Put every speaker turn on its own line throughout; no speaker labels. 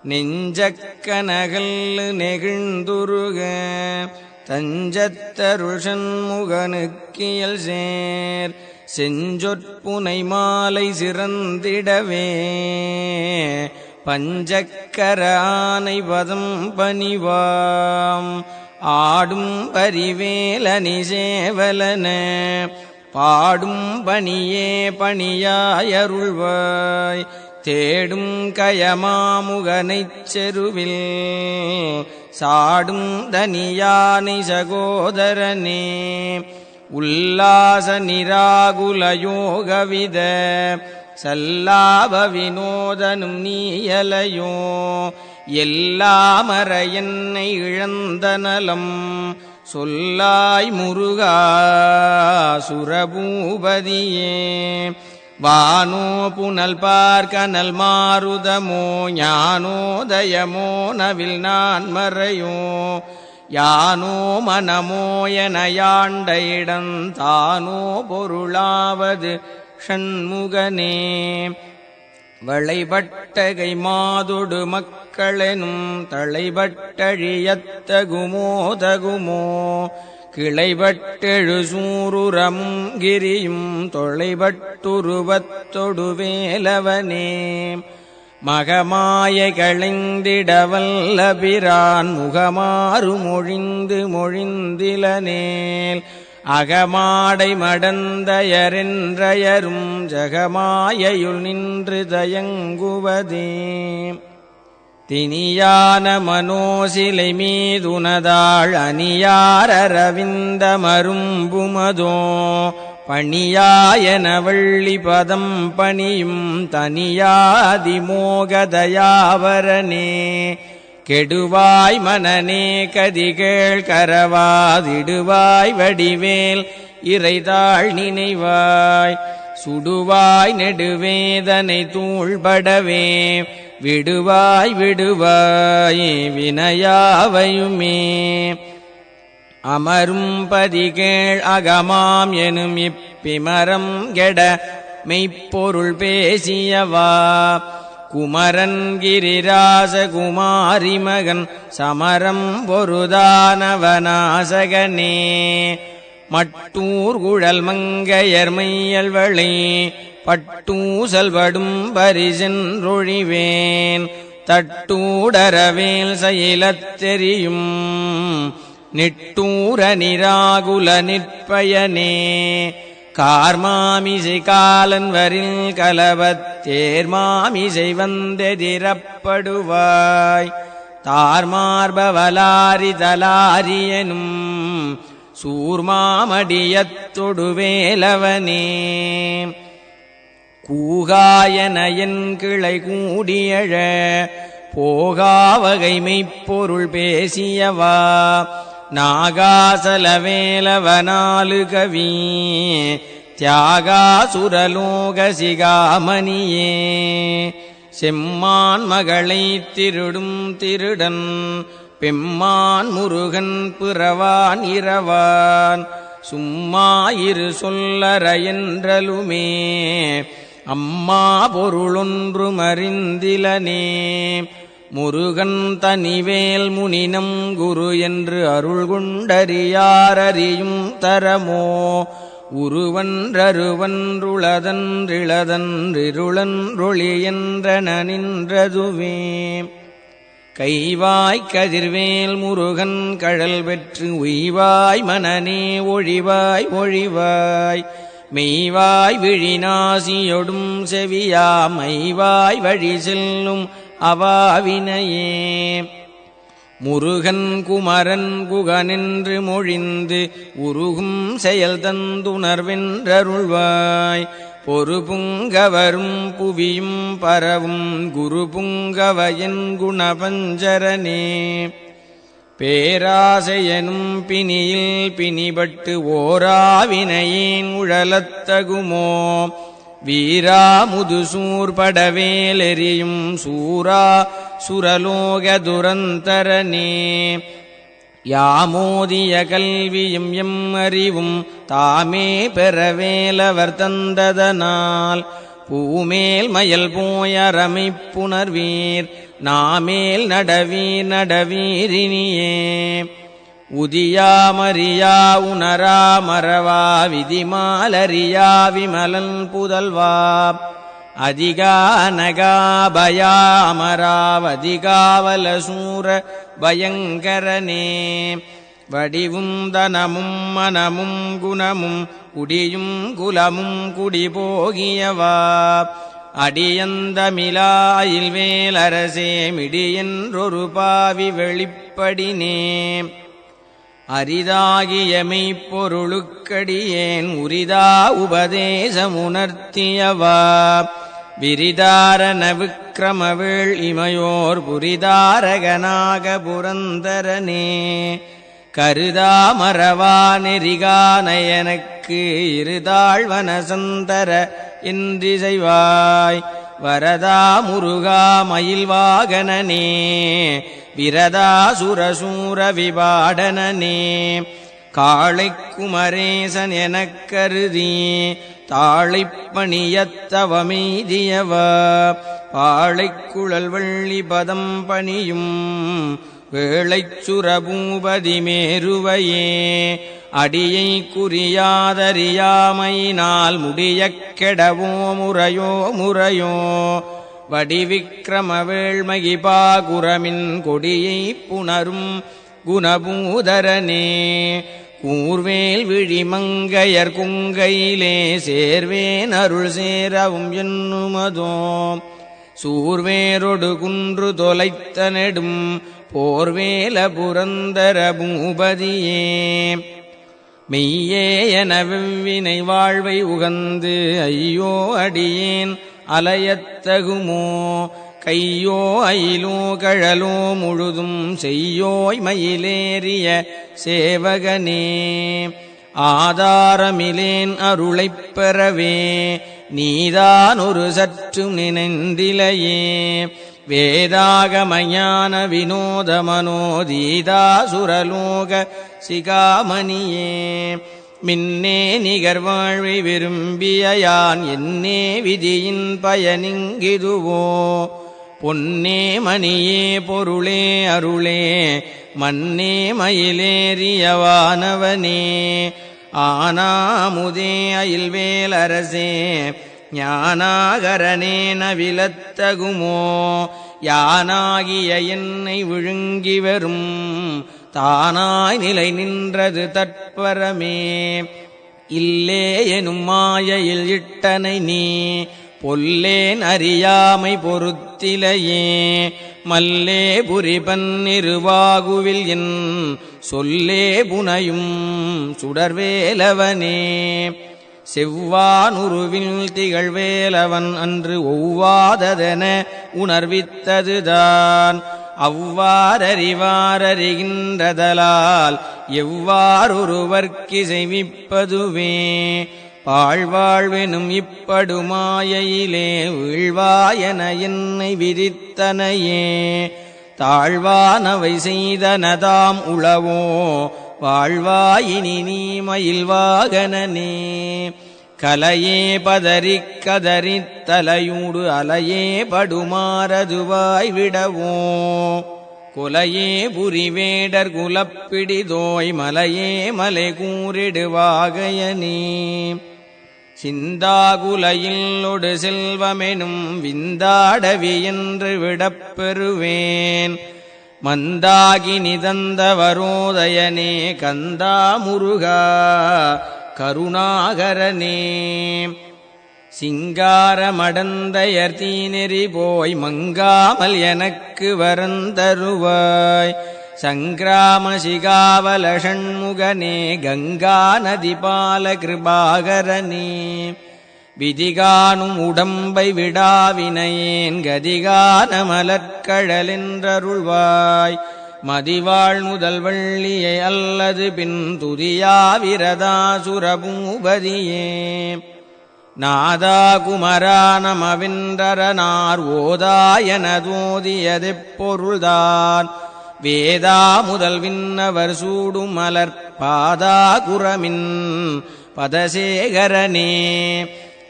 நெஞ்சக்கனகல் நெகிழ்ந்துருக தஞ்சத்தருள் சண்முகனுக்கியல் சேர் செஞ்சொற்புனை மாலை சிறந்திடவே பஞ்சக்கர ஆனை பதம் பணிவாம் ஆடும் பரிவேலனி சேவலன பாடும் பணியே பணியாயருள்வாய் தேடும் கயமாமுகனைச் செருவில் சாடும் தனியானை சகோதரனே உல்லாச நிராகுல யோகவித சல்லாப வினோதனும் நீயலையோ எல்லாமற என்னை இழந்த நலம் சொல்லாய் முருகா சுரபூபதியே வானோ புனல் பார்க்கனல் மாருதமோ ஞானோதயமோ நவில் நான் மறையோ யானோ மனமோ என யாண்ட இடந்தானோ பொருளாவது ஷண்முகனே வளைபட்டகை மாதொடு மக்களெனும் தளைபட்டழியத்தகுமோ தகுமோ கிளைபட்டெழு சூருரமும் கிரியும் தொளைபட்டுருவத்தொடு வேலவனே மகமாய களைந்திடவல்லபிரான் முகமாறு மொழிந்து மொழிந்திலனேல் அகமாடை மடந்தயரென்றயரும் ஜகமாயையுள் நின்று தயங்குவதே தினியான மனோசிலை மீதுனதாள் அணியாரரவிந்த மரும்புமதோ பணியாயன வள்ளி பதம் பணியும் தனியாதிமோகதயாவரனே கெடுவாய் மனநே கதிகேள் கரவாதிடுவாய் வடிவேல் இறைதாள் நினைவாய் சுடுவாய் நெடுவேதனை தூள்படவே விடுவாய் விடுவாய் வினையாவையுமே அமரும் பதிகேள் அகமாம் எனும் இப்பிமரம் கெட மெய்ப்பொருள் பேசியவா குமரன் கிரிராச குமாரி மகன் சமரம் பொருதானவனாசகனே மட்டூர் குழல் மங்கையர் மையல்வளை பட்டூசல்படும் பரிசென்றொழிவேன் தட்டூடரவேல் செயலத் தெரியும் நிட்டூர நிராகுல நிற்பயனே கார்மாமிசை காலன் வரில் கலவத்தேர்மாமிசை வந்தெதிரப்படுவாய் தார்மார்பவலாரி தலாரியனும் சூர்மாமடியத்தொடு வேலவனே கூகாயன என் கிளை கூடியழ போகாவகை மெய்ப்பொருள் பேசியவா நாகாசலவேலவனாலு கவி தியாகாசுரலோக சிகாமணியே செம்மான் மகளை திருடும் திருடன் பெம்மான் முருகன் பிறவான் இரவான் சும்மாயிரு சொல்லற என்றலுமே அம்மா பொருளொன்று மறிந்திலனே முருகன் தனிவேல் முனினம் குரு என்று அருள் கொண்டறியாரறியும் தரமோ உருவன்றருவன்றுளதன்றிளதன்றிருளன்றொளி என்றன நின்றதுவே கைவாய் கதிர்வேல் முருகன் கழல் பெற்று உய்வாய் மனநே ஒழிவாய் ஒழிவாய் மெய்வாய் விழிநாசியொடும் செவியா மைவாய் வழி செல்லும் அவாவினையே முருகன் குமரன் குகனென்று மொழிந்து உருகும் செயல் தந்துணர்வென்றருள்வாய் பொறு புங்கவரும் புவியும் பரவும் குரு புங்கவயன் குணபஞ்சரனே பேராசையனும் பிணியில் பிணிபட்டு ஓராவினையேன் உழலத்தகுமோ வீரா முதுசூர்படவேலெறியும் சூரா சுரலோக துரந்தரனே யாமோதிய கல்வியும் எம் அறிவும் தாமே பெறவேலவர் தந்ததனால் பூமேல் மயல் போயரமைப்புணர்வீர் நாமேல் நடவீர் நடவீரினியே உதியாமறியா உணரா மறவா விதிமாலறியா விமலன் புதல்வா அதிகா நகாபயா அமராவதிகாவலசூர பயங்கரனே வடிவும் தனமும் மனமும் குணமும் குடியும் குலமும் குடிபோகியவா அடியந்தமிலாயில் வேலரசே மிடியென்றொரு பாவி வெளிப்படினே அரிதாகிய மெய்ப்பொருளுக்கடியேன் உரிதா உபதேசமுணர்த்தியவா விரிதாரண விக்கிரமவேள் இமையோர் புரிதாரகனாக புரந்தரனே கருதா மறவா நெறிகா நயனக்கு இருதாழ்வனசந்தர என்றிசைவாய் வரதா முருகா மயில்வாகனனே விரதா சுரசூர விபாடனனே காளைக் குமரேசன் எனக் கருதி தாளைப்பணியத்தவமெய்தியவா பாளைக்குழல் வள்ளி பதம் பணியும் வேளைச் சுரபூபதி மேருவையே அடியை குறியாதறியாமையினால் முடியக் கெடவோ முறையோ முறையோ வடிவிக்கிரம வேள்மகிபாகுரமின் கொடியைப் புணரும் குணபூதரனே கூர்வேல் விழிமங்கையர் குங்கையிலே சேர்வேன் அருள் சேரவும் என்னுமதோ சூர்வேரொடு குன்று தொலைத்த நெடும் போர்வேல புரந்தர பூபதியே மெய்யே என வெவ்வினை வாழ்வை உகந்து ஐயோ அடியேன் அலையத்தகுமோ கையோ அயிலோ கழலோ முழுதும் செய்யோய் மயிலேறிய சேவகனே ஆதாரமிலேன் அருளைப் பெறவே நீதான் ஒரு சற்றும் நினைந்திலையே வேதாகமஞான வினோத மனோதீதாசுரலோக சிகாமணியே மின்னே நிகர்வாழ்வை விரும்பியான் என்னே விதியின் பயனிங்கிதுவோ பொன்னே மணியே பொருளே அருளே மன்னே மயிலேறியவானவனே ஆனாமுதே அயில்வேலரசே ஞானாகரனே நவிலத்தகுமோ யானாகிய என்னை விழுங்கி வரும் தானாய் நிலை நின்றது தற்பரமே இல்லே எனும் மாயையில் இட்டனை நீ பொல்லேன் அறியாமை பொறுத்திலையே மல்லே புரிபன்னிருவாகுவில் என் சொல்லே புனையும் சுடர்வேலவனே செவ்வானுருவில் திகழ்வேலவன் அன்று ஒவ்வாததென உணர்வித்ததுதான் அவ்வாறறிவாரறிகின்றதலால் எவ்வாறொருவர்க்கு செய்விப்பதுவே பாழ்வாழ்வெனும் இப்படுமாயையிலே வீழ்வாயன என்னை விதித்தனையே தாழ்வானவை செய்தனதாம் உளவோ வாழ்வாயினி நீ மயில்வாகனனே கலையே பதறிக் கதறித் தலையூடு அலையே படுமாறதுவாய் விடவோ கொலையே புரிவேடர் குலப்பிடிதோய் மலையே மலை கூறிடுவாகையனே சிந்தாகுலையில்லொடு செல்வமெனும் விந்தாடவி என்று விடப்பெறுவேன் மந்தாகி நிதந்தவரோதயனே கந்தா முருகா கருணாகரனே சிங்காரமடந்தையர் தீநெறி போய் மங்காமல் எனக்கு வரந்தருவாய் சங்கிராம சிகாவல ஷண்முகனே கங்கா நதிபால கிருபாகரனே விதிகானும் உடம்பை விடாவினையேன் கதிகான மலர்கழலென்றருள்வாய் மதிவாழ் முதல் வள்ளியை அல்லது பின் துதியாவிரதாசுரபூபதியே நாதா குமரா நமவென்றரனார் ஓதாயனதோதியதெப்பொருள்தான் வேதா முதல் விண்ணவர் சூடும் மலர் பாதா குரமின் பதசேகரனே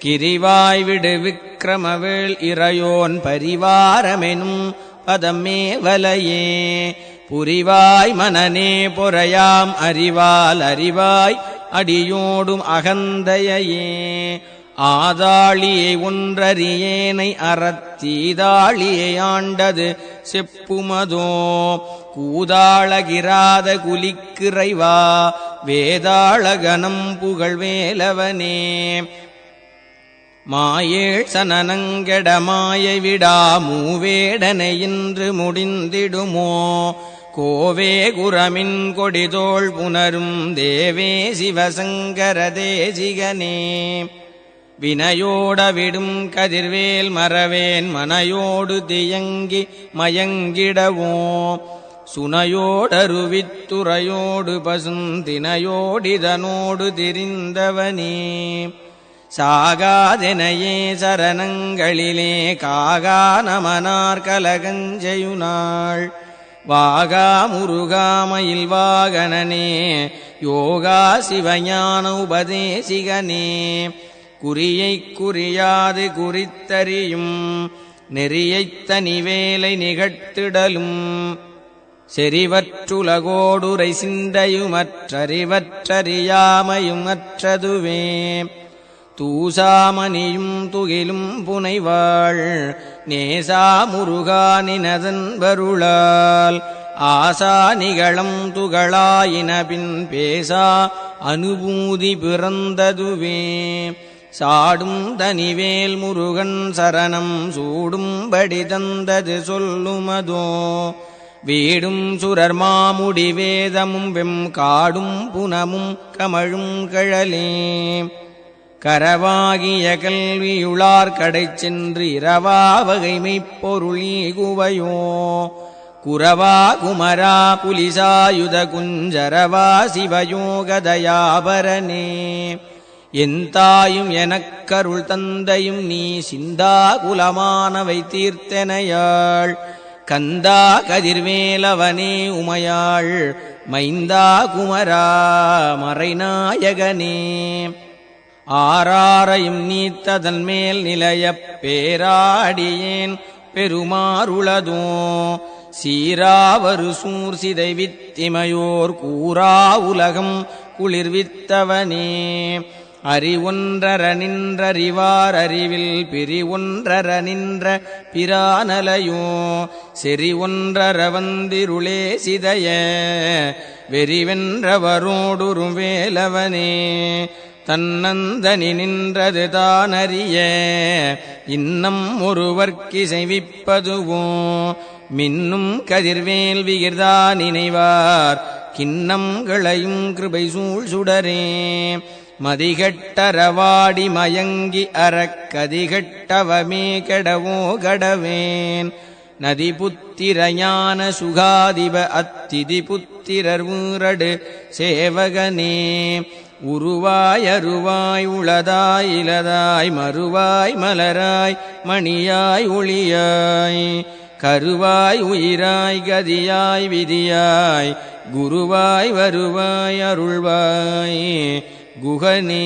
கிரிவாய் விடு விக்கிரமவேள் இறையோன் பரிவாரமெனும் பதமே வலையே புரிவாய் மனநே பொறையாம் அறிவால் அறிவாய் அடியோடும் அகந்தையே ஆதாளியை ஒன்றறியேனை அறத்தீதாளியை ஆண்டது செப்புமதோ கூதாளகிராத குலிக்கிறைவா வேதாளகனம் புகழ்வேலவனே மாயேழ் சனனங்கெட மாயை விடா மூவேடனை இன்று முடிந்திடுமோ கோவே குரமின் கொடிதோள் புனரும் தேவே சிவசங்கர தேசிகனே வினையோடவிடும் கதிர்வேல் மறவேன் மனையோடு தியங்கி மயங்கிடவோ சுனையோடருவித்துறையோடு பசுந்தினையோடிதனோடு திரிந்தவனே சாகாதெனையே சரணங்களிலே காகா நமனார் கலகஞ்செயுனாள் வாகா முருகாமயில் வாகனனே யோகா சிவஞான உபதேசிகனே குறியைக் குறியாது குறித்தறியும் நெறியைத் தனிவேலை நிகழ்த்திடலும் செறிவற்றுலகோடுரை சிந்தையுமற்றறிவற்றறியாமையும் அற்றதுவே தூசாமணியும் துகிலும் புனைவாள் நேசா முருகானினதன் வருளால் ஆசா நிகழம் துகளாயினபின் பேசா அனுபூதி பிறந்ததுவே சாடும் தனிவேல் முருகன் சரணம் சூடும்படி தந்தது சொல்லுமதோ வீடும் சுரர் மாமுடி வேதமும் வெம் காடும் புனமும் கமழும் கழலே கரவாகிய கல்வியுளார் கடை சென்று இரவா வகைமைப் பொருளீகுவையோ குரவா குமரா புலிசாயுத குஞ்சரவா சிவயோகதயாபரனே என் தாயும் எனக்கருள் தந்தையும் நீ சிந்தா குலமானவை தீர்த்தனையாள் கந்தா கதிர்வேலவனே உமையாள் மைந்தா குமரா மறைநாயகனே ஆராரையும் நீத்ததன் மேல் நிலையப் பேராடியேன் பெருமாறுளதோ சீராவரு சூர் சிதை வித்திமையோர் கூறா உலகம் குளிர்வித்தவனே அறிவொன்றர நின்றறிவார் அறிவில் பிரிவொன்றர நின்ற பிரானலையோ செறி ஒன்றர வந்திருளே சிதைய வெறிவென்றவரோடுறும் வேலவனே தன்னந்தனி நின்றது தானறிய இன்னம் ஒருவர்க்கிசைவிப்பதுவோ மின்னும் கதிர்வேல் விகிர்தா நினைவார் கிண்ணம் களையும் கிருபை சூழ் சுடரே மதிகட்டரவாடி மயங்கி அறக்கதிகட்டவமே கெடவோ கடவேன் நதி புத்திர ஞான சுகாதிப அத்திதி புத்திரர் ஊரடு சேவகனே உருவாய் அருவாய் உளதாய் இலதாய் மறுவாய் மலராய் மணியாய் ஒளியாய் கருவாய் உயிராய் கதியாய் விதியாய் குருவாய் வருவாய் அருள்வாய் குகனே